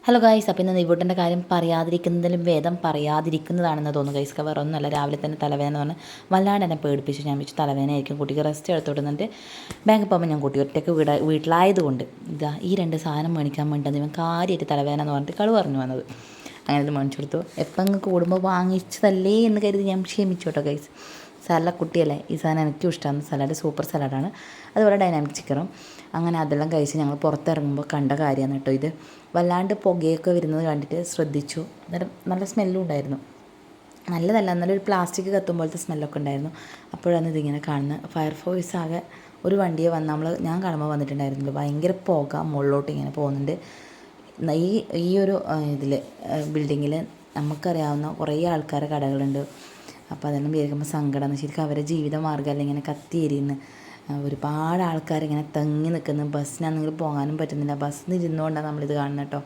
Hello guys, അപ്പോൾ ഇന്ന് നെയ്വൂട്ടൻ്റെ കാര്യം പറയാതിരിക്കുന്നതിലും ഭേദം പറയാതിരിക്കുന്നതാണെന്ന് തോന്നുന്നു ഗൈസ്. വേറെ ഒന്നുമല്ല, രാവിലെ തന്നെ തലവേദന എന്ന് പറഞ്ഞാൽ വല്ലാണ്ട് എന്നെ പേടിപ്പിച്ചു. ഞാൻ വെച്ച് തലവേദനയായിരിക്കും, കുട്ടിക്ക് റെസ്റ്റ് എടുത്തോട്ടുന്നിട്ട് ബാങ്കിൽ പോകുമ്പോൾ ഞാൻ കുട്ടി ഒറ്റയ്ക്ക് വീട്ടിലായതുകൊണ്ട് ഈ രണ്ട് സാധനം മേടിക്കാൻ വേണ്ടി ഇവൻ കാര്യമായിട്ട് തലവേദന എന്ന് പറഞ്ഞിട്ട് കളി പറഞ്ഞു വന്നത്. അങ്ങനെ ഇത് മേടിച്ചു കൊടുത്തു. എപ്പം അങ്ങ് കൂടുമ്പോൾ വാങ്ങിച്ചതല്ലേ എന്ന് കരുതി ഞാൻ ക്ഷമിച്ചു കേട്ടോ ഗൈസ്. സലാഡ് കുട്ടിയല്ലേ, ഈ സാധനം എനിക്കും ഇഷ്ടമാണ്. സലാഡ് സൂപ്പർ സലാഡാണ്. അതുപോലെ ഡൈനാമിക് ചിക്കനും. അങ്ങനെ അതെല്ലാം കഴിച്ച് ഞങ്ങൾ പുറത്തിറങ്ങുമ്പോൾ കണ്ട കാര്യമാണ് കേട്ടോ ഇത്. വല്ലാണ്ട് പുകയൊക്കെ വരുന്നത് കണ്ടിട്ട് ശ്രദ്ധിച്ചു. അന്നേരം നല്ല സ്മെല്ലും ഉണ്ടായിരുന്നു. നല്ലതല്ല, നല്ലൊരു പ്ലാസ്റ്റിക് കത്തുമ്പോഴത്തെ സ്മെല്ലൊക്കെ ഉണ്ടായിരുന്നു. അപ്പോഴാണ് ഇതിങ്ങനെ കാണുന്നത്. ഫയർഫോഴ്സ് ആകെ ഒരു വണ്ടിയെ ഞാൻ കാണുമ്പോൾ വന്നിട്ടുണ്ടായിരുന്നില്ല. ഭയങ്കര പുക മുകളിലോട്ട് ഇങ്ങനെ പോകുന്നുണ്ട്. ഈ ഒരു ഇതിൽ ബിൽഡിങ്ങിൽ നമുക്കറിയാവുന്ന കുറേ ആൾക്കാരുടെ കടകളുണ്ട്. അപ്പോൾ അതെല്ലാം കേൾക്കുമ്പോൾ സങ്കടമാണ്. ശരിക്കും അവരുടെ ജീവിതമാർഗ്ഗമല്ല ഇങ്ങനെ കത്തിയെരിയുന്നു. ഒരുപാട് ആൾക്കാരിങ്ങനെ തങ്ങി നിൽക്കുന്നു. ബസ്സിനാണെങ്കിൽ പോകാനും പറ്റുന്നില്ല. ബസ്സിന് ഇരുന്നുകൊണ്ടാണ് നമ്മളിത് കാണുന്നത് കേട്ടോ.